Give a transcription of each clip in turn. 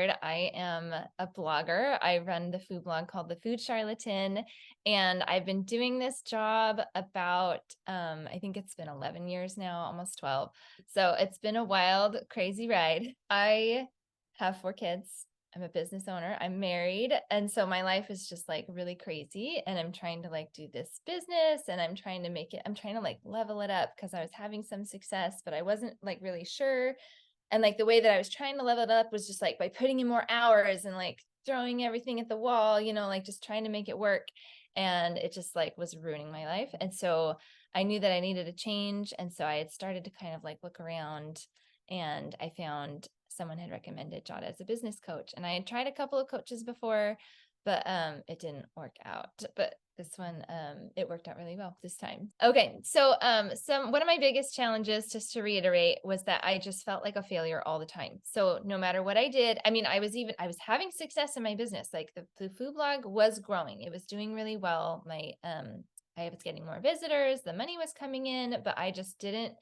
board. I am a blogger. I run the food blog called The Food Charlatan, and I've been doing this job about, I think it's been 11 years now, almost 12. So it's been a wild, crazy ride. I have 4 kids. I'm a business owner. I'm married. And so my life is just like really crazy. And I'm trying to like do this business and I'm trying to like level it up because I was having some success, but I wasn't like really sure. And like the way that I was trying to level it up was just like by putting in more hours and like throwing everything at the wall, like just trying to make it work. And it just like was ruining my life. And so I knew that I needed a change. And so I had started to kind of like look around and I found someone had recommended Jadah as a business coach. And I had tried a couple of coaches before, but it didn't work out. But this one, it worked out really well this time. Okay. So one of my biggest challenges, just to reiterate, was that I just felt like a failure all the time. So no matter what I did, I mean, I was having success in my business. Like the food blog was growing. It was doing really well. I was getting more visitors, the money was coming in, but I just didn't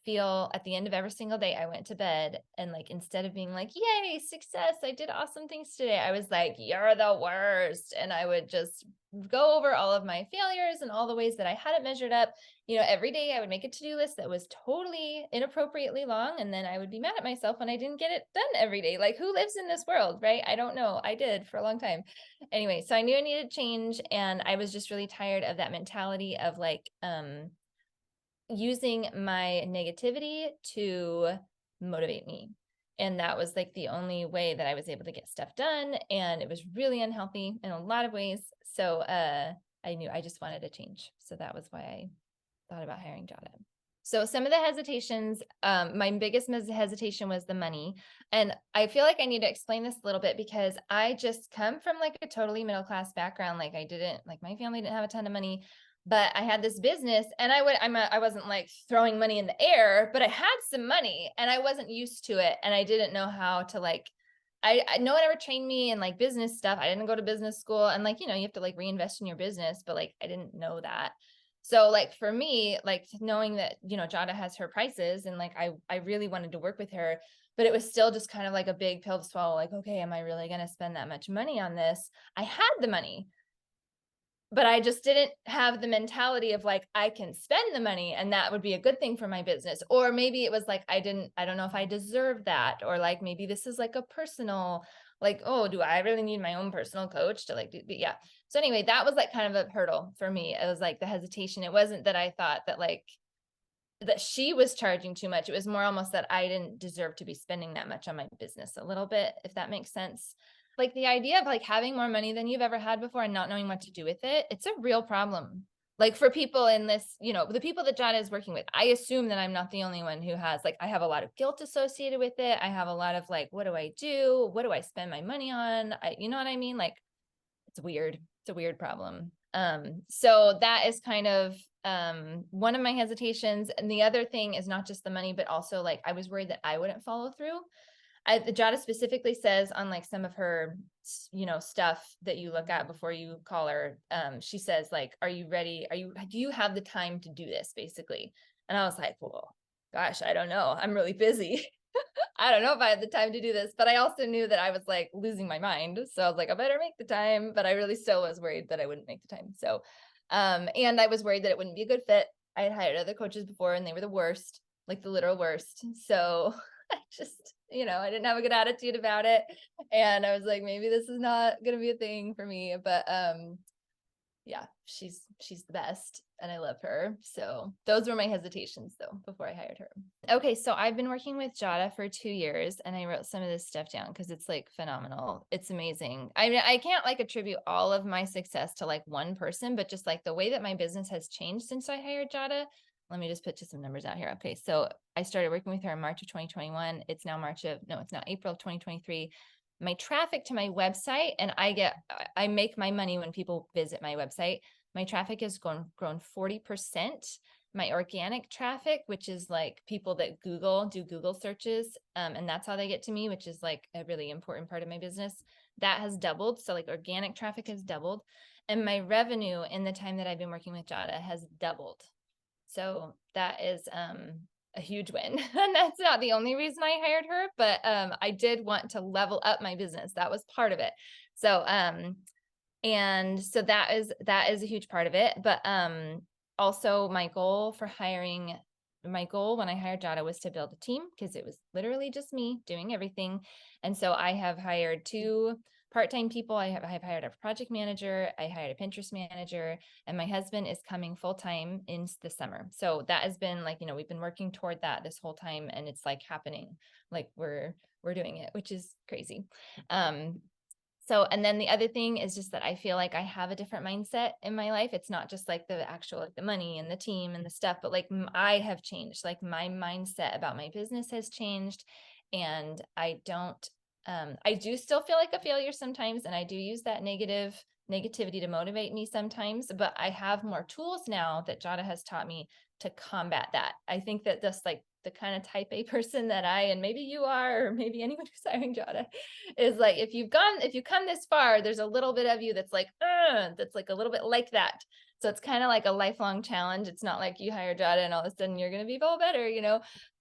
feel at the end of every single day I went to bed and like instead of being like, yay, success, I did awesome things today, I was like, you're the worst. And I would just go over all of my failures and all the ways that I hadn't measured up. Every day I would make a to-do list that was totally inappropriately long. And then I would be mad at myself when I didn't get it done every day. Like, who lives in this world, right? I don't know. I did for a long time. Anyway, so I knew I needed change. And I was just really tired of that mentality of like, using my negativity to motivate me. And that was like the only way that I was able to get stuff done. And it was really unhealthy in a lot of ways. So I knew I just wanted to change. So that was why I thought about hiring Jadah. So some of the hesitations, my biggest hesitation was the money. And I feel like I need to explain this a little bit because I just come from like a totally middle-class background. Like my family didn't have a ton of money, but I had this business and I wasn't like throwing money in the air, but I had some money and I wasn't used to it. And I didn't know how to like, no one ever trained me in like business stuff. I didn't go to business school and like, you have to like reinvest in your business, but like, I didn't know that. So like for me, like knowing that, Jadah has her prices and like, I really wanted to work with her, but it was still just kind of like a big pill to swallow. Like, okay, am I really going to spend that much money on this? I had the money, but I just didn't have the mentality of like, I can spend the money and that would be a good thing for my business. Or maybe it was like, I don't know if I deserve that. Or like, maybe this is like a personal, like, oh, do I really need my own personal coach to like do, yeah. So anyway, that was like kind of a hurdle for me. It was like the hesitation. It wasn't that I thought that like, that she was charging too much. It was more almost that I didn't deserve to be spending that much on my business a little bit, if that makes sense. Like the idea of like having more money than you've ever had before and not knowing what to do with it, it's a real problem. Like for people in this, the people that Jadah is working with, I assume that I'm not the only one who has, like, I have a lot of guilt associated with it. I have a lot of like, what do I do? What do I spend my money on? You know what I mean? Like, it's weird. It's a weird problem. So that is kind of one of my hesitations. And the other thing is not just the money, but also like I was worried that I wouldn't follow through. The Jadah specifically says on like some of her, stuff that you look at before you call her, she says like, are you ready? Do you have the time to do this basically? And I was like, well, gosh, I don't know. I'm really busy. I don't know if I had the time to do this, but I also knew that I was like losing my mind. So I was like, I better make the time, but I really still was worried that I wouldn't make the time. So, and I was worried that it wouldn't be a good fit. I had hired other coaches before and they were the worst, like the literal worst. So I just, I didn't have a good attitude about it. And I was like, maybe this is not going to be a thing for me, but, yeah, she's the best and I love her. So those were my hesitations though, before I hired her. Okay. So I've been working with Jadah for 2 years and I wrote some of this stuff down because it's like phenomenal. It's amazing. I mean, I can't like attribute all of my success to like one person, but just like the way that my business has changed since I hired Jadah. Let me just put just some numbers out here. Okay. So I started working with her in March of 2021. It's now April of 2023. My traffic to my website, and I make my money when people visit my website. My traffic has grown 40%. My organic traffic, which is like people that do Google searches, and that's how they get to me, which is like a really important part of my business, that has doubled. So like organic traffic has doubled. And my revenue in the time that I've been working with Jadah has doubled. So that is a huge win. And that's not the only reason I hired her, but I did want to level up my business. That was part of it. So and so that is a huge part of it. But also my goal when I hired Jadah was to build a team, because it was literally just me doing everything. And so I have hired 2 part-time people. I've hired a project manager, I hired a Pinterest manager, and my husband is coming full-time in the summer. So that has been like, we've been working toward that this whole time, and it's like happening, like we're doing it, which is crazy. So, and then the other thing is just that I feel like I have a different mindset in my life. It's not just like the actual, like the money and the team and the stuff, but like I have changed. Like my mindset about my business has changed, and I do still feel like a failure sometimes. And I do use that negativity to motivate me sometimes, but I have more tools now that Jadah has taught me to combat that. I think that just like the kind of type A person that and maybe you are, or maybe anyone who's hiring Jadah, is like, if you come this far, there's a little bit of you that's like a little bit like that. So it's kind of like a lifelong challenge. It's not like you hire Jadah and all of a sudden you're going to be all better,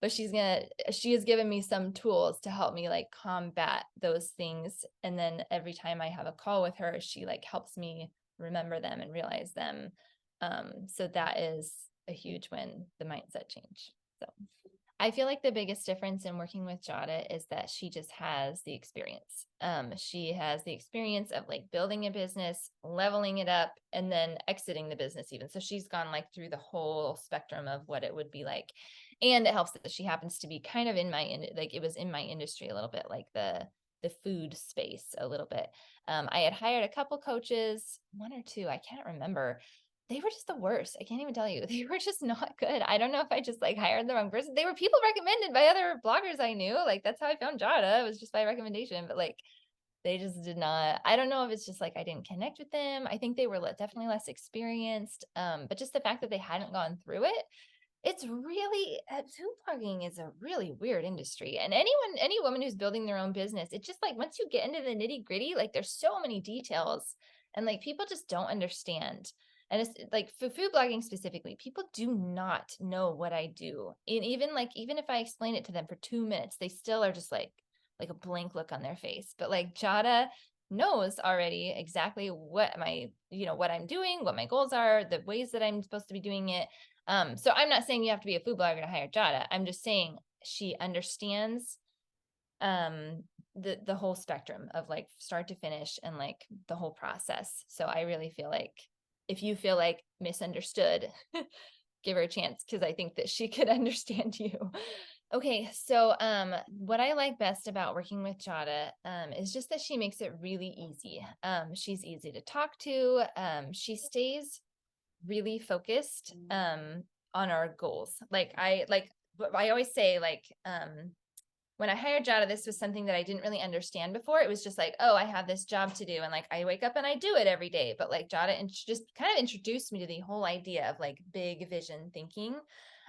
but she has given me some tools to help me like combat those things. And then every time I have a call with her, she like helps me remember them and realize them. So that is a huge win, the mindset change. So I feel like the biggest difference in working with Jadah is that she just has the experience. She has the experience of like building a business, leveling it up, and then exiting the business even. So she's gone like through the whole spectrum of what it would be like. And it helps that she happens to be kind of it was in my industry a little bit, like the food space a little bit. I had hired a couple coaches, 1 or 2, I can't remember. They were just the worst. I can't even tell you. They were just not good. I don't know if I just like hired the wrong person. They were people recommended by other bloggers I knew. Like that's how I found Jadah. It was just by recommendation, but like they just did not. I don't know if it's just like I didn't connect with them. I think they were definitely less experienced. But just the fact that they hadn't gone through it, it's really, food blogging is a really weird industry. And any woman who's building their own business, it's just like once you get into the nitty gritty, like there's so many details, and like people just don't understand. And it's like for food blogging specifically, people do not know what I do. And even if I explain it to them for 2 minutes, they still are just like a blank look on their face. But like Jadah knows already exactly what what I'm doing, what my goals are, the ways that I'm supposed to be doing it. So I'm not saying you have to be a food blogger to hire Jadah. I'm just saying she understands the whole spectrum of like start to finish and like the whole process. So I really feel like if you feel like misunderstood, give her a chance, because I think that she could understand you. Okay, so what I like best about working with Jadah is just that she makes it really easy. She's easy to talk to. She stays really focused on our goals. Like I always say, like when I hired Jadah, this was something that I didn't really understand before. It was just like, oh, I have this job to do, and like I wake up and I do it every day. But like Jadah just kind of introduced me to the whole idea of like big vision thinking.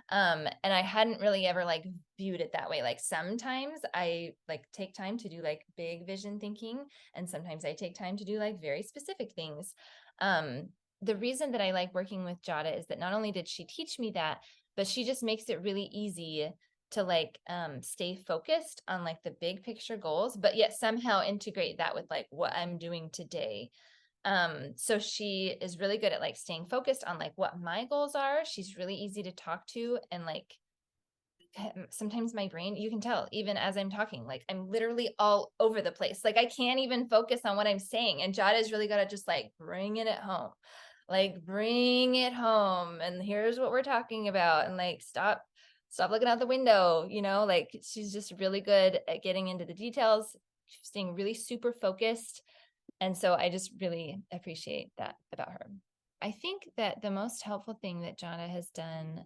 And I hadn't really ever like viewed it that way. Like sometimes I like take time to do like big vision thinking, and sometimes I take time to do like very specific things. The reason that I like working with Jadah is that not only did she teach me that, but she just makes it really easy to like stay focused on like the big picture goals, but yet somehow integrate that with like what I'm doing today. So she is really good at like staying focused on like what my goals are. She's really easy to talk to, and like sometimes my brain, you can tell even as I'm talking, like I'm literally all over the place. Like I can't even focus on what I'm saying. And Jadah is really good at just like bringing it home. Like bring it home, and here's what we're talking about, and like stop looking out the window, like she's just really good at getting into the details, staying really super focused. And so I just really appreciate that about her. I think that the most helpful thing that Jadah has done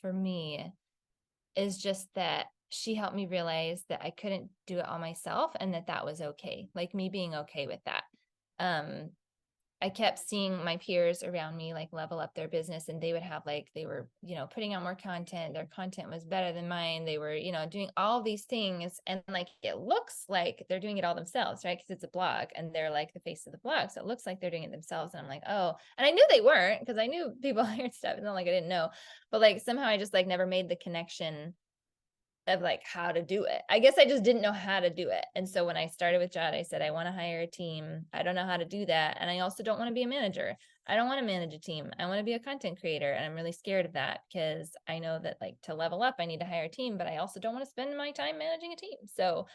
for me is just that she helped me realize that I couldn't do it all myself, and that was okay. Like me being okay with that. I kept seeing my peers around me like level up their business, and they would have like, they were, putting out more content. Their content was better than mine. They were, doing all these things. And like, it looks like they're doing it all themselves, right? Because it's a blog and they're like the face of the blog. So it looks like they're doing it themselves. And I'm like, oh, and I knew they weren't, because I knew people hired stuff. It's not like I didn't know, but like somehow I just like never made the connection of like how to do it. I guess I just didn't know how to do it. And so when I started with Jadah, I said, I want to hire a team. I don't know how to do that. And I also don't want to be a manager. I don't want to manage a team. I want to be a content creator. And I'm really scared of that, because I know that like to level up, I need to hire a team, but I also don't want to spend my time managing a team. So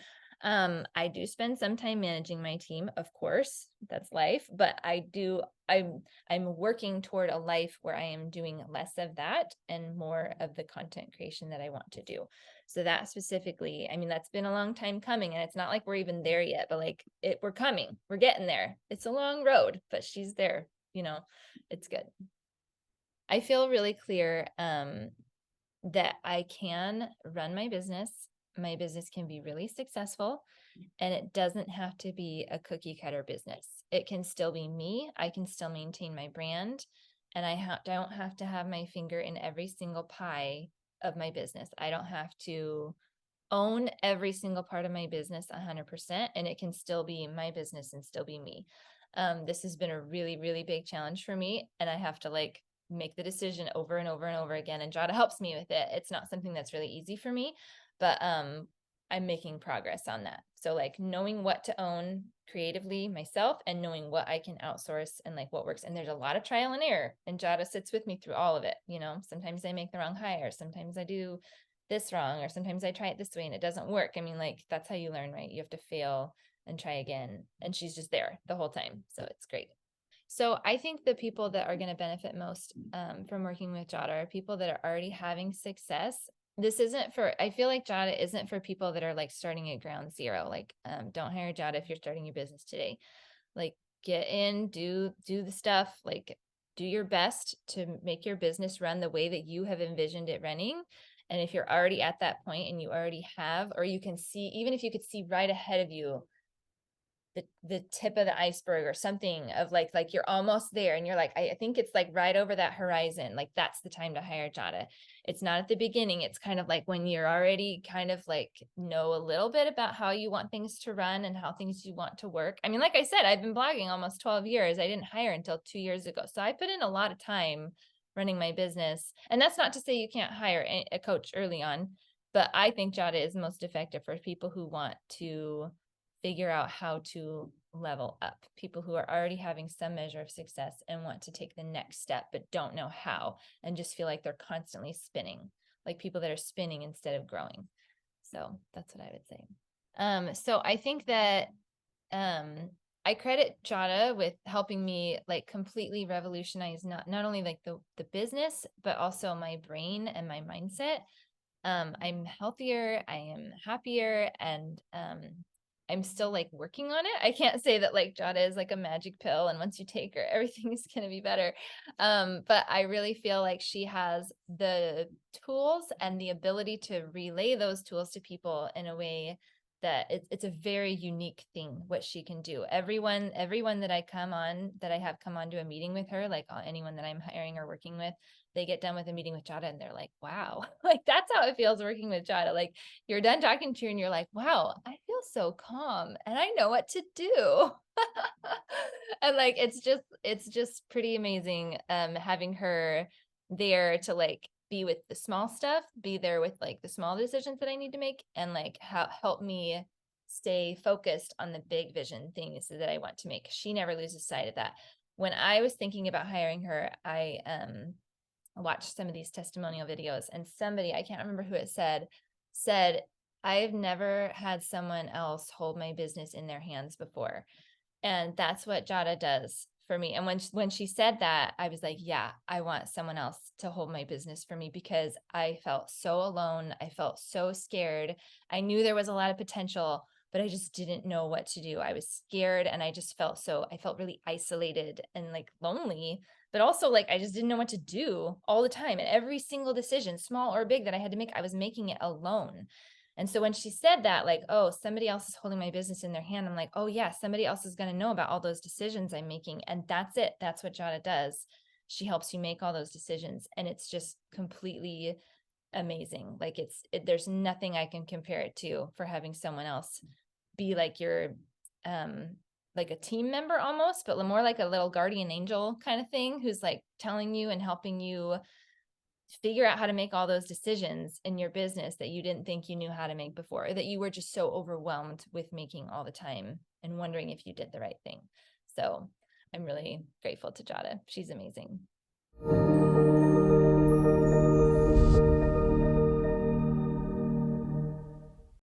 I do spend some time managing my team, of course, that's life, but I'm working toward a life where I am doing less of that and more of the content creation that I want to do. So that specifically, I mean, that's been a long time coming, and it's not like we're even there yet, but like we're coming, we're getting there. It's a long road, but she's there, it's good. I feel really clear that I can run my business. My business can be really successful, and it doesn't have to be a cookie cutter business. It can still be me. I can still maintain my brand, and I don't have to have my finger in every single pie of my business. I don't have to own every single part of my business 100%, and it can still be my business and still be me. This has been a really, really big challenge for me, and I have to like make the decision over and over and over again. And Jadah helps me with it. It's not something that's really easy for me, but I'm making progress on that. So like knowing what to own creatively myself, and knowing what I can outsource and like what works. And there's a lot of trial and error, and Jadah sits with me through all of it. Sometimes I make the wrong hire. Sometimes I do this wrong, or sometimes I try it this way and it doesn't work. I mean, like that's how you learn, right? You have to fail and try again. And she's just there the whole time. So it's great. So I think the people that are going to benefit most from working with Jadah are people that are already having success. This isn't for, I feel like Jadah isn't for people that are like starting at ground zero. Like, don't hire Jadah if you're starting your business today. Like, get in, do the stuff, like do your best to make your business run the way that you have envisioned it running. And if you're already at that point and you already have, or you can see, even if you could see right ahead of you, the tip of the iceberg or something of like you're almost there, and you're like, I think it's like right over that horizon, like that's the time to hire Jadah. It's not at the beginning. It's kind of like when you're already kind of like know a little bit about how you want things to run and how things you want to work. I mean, like I said, I've been blogging almost 12 years. I didn't hire until 2 years ago. So I put in a lot of time running my business. And that's not to say you can't hire a coach early on, but I think Jadah is most effective for people who want to figure out how to level up, people who are already having some measure of success and want to take the next step but don't know how, and just feel like they're constantly spinning, like people that are spinning instead of growing. So that's what I would say. So I think that I credit Jadah with helping me like completely revolutionize not only like the business, but also my brain and my mindset. I'm healthier, I am happier, and I'm still like working on it. I can't say that like Jadah is like a magic pill and once you take her, everything is going to be better. But I really feel like she has the tools and the ability to relay those tools to people in a way that it's a very unique thing what she can do. Everyone that I have come on to a meeting with her, like anyone that I'm hiring or working with, they get done with a meeting with Jadah and they're like, wow, like that's how it feels working with Jadah. Like you're done talking to her and you're like, wow, I feel so calm and I know what to do. And like it's just pretty amazing having her there to like be with the small stuff, be there with like the small decisions that I need to make, and like help me stay focused on the big vision things that I want to make. She never loses sight of that. When I was thinking about hiring her, I watched some of these testimonial videos, and somebody, I can't remember who it said, I've never had someone else hold my business in their hands before. And that's what Jadah does for me. And when she said that, I was like, yeah, I want someone else to hold my business for me, because I felt so alone. I felt so scared. I knew there was a lot of potential, but I just didn't know what to do. I was scared, and I just felt I felt really isolated and like lonely, but also like I just didn't know what to do all the time. And every single decision, small or big, that I had to make, I was making it alone. And so when she said that, like, oh, somebody else is holding my business in their hand, I'm like, oh yeah, somebody else is going to know about all those decisions I'm making. And that's it. That's what Jadah does. She helps you make all those decisions. And it's just completely amazing. Like there's nothing I can compare it to for having someone else be like your, like a team member almost, but more like a little guardian angel kind of thing, who's like telling you and helping you figure out how to make all those decisions in your business that you didn't think you knew how to make before, or that you were just so overwhelmed with making all the time and wondering if you did the right thing. So I'm really grateful to Jadah. She's amazing.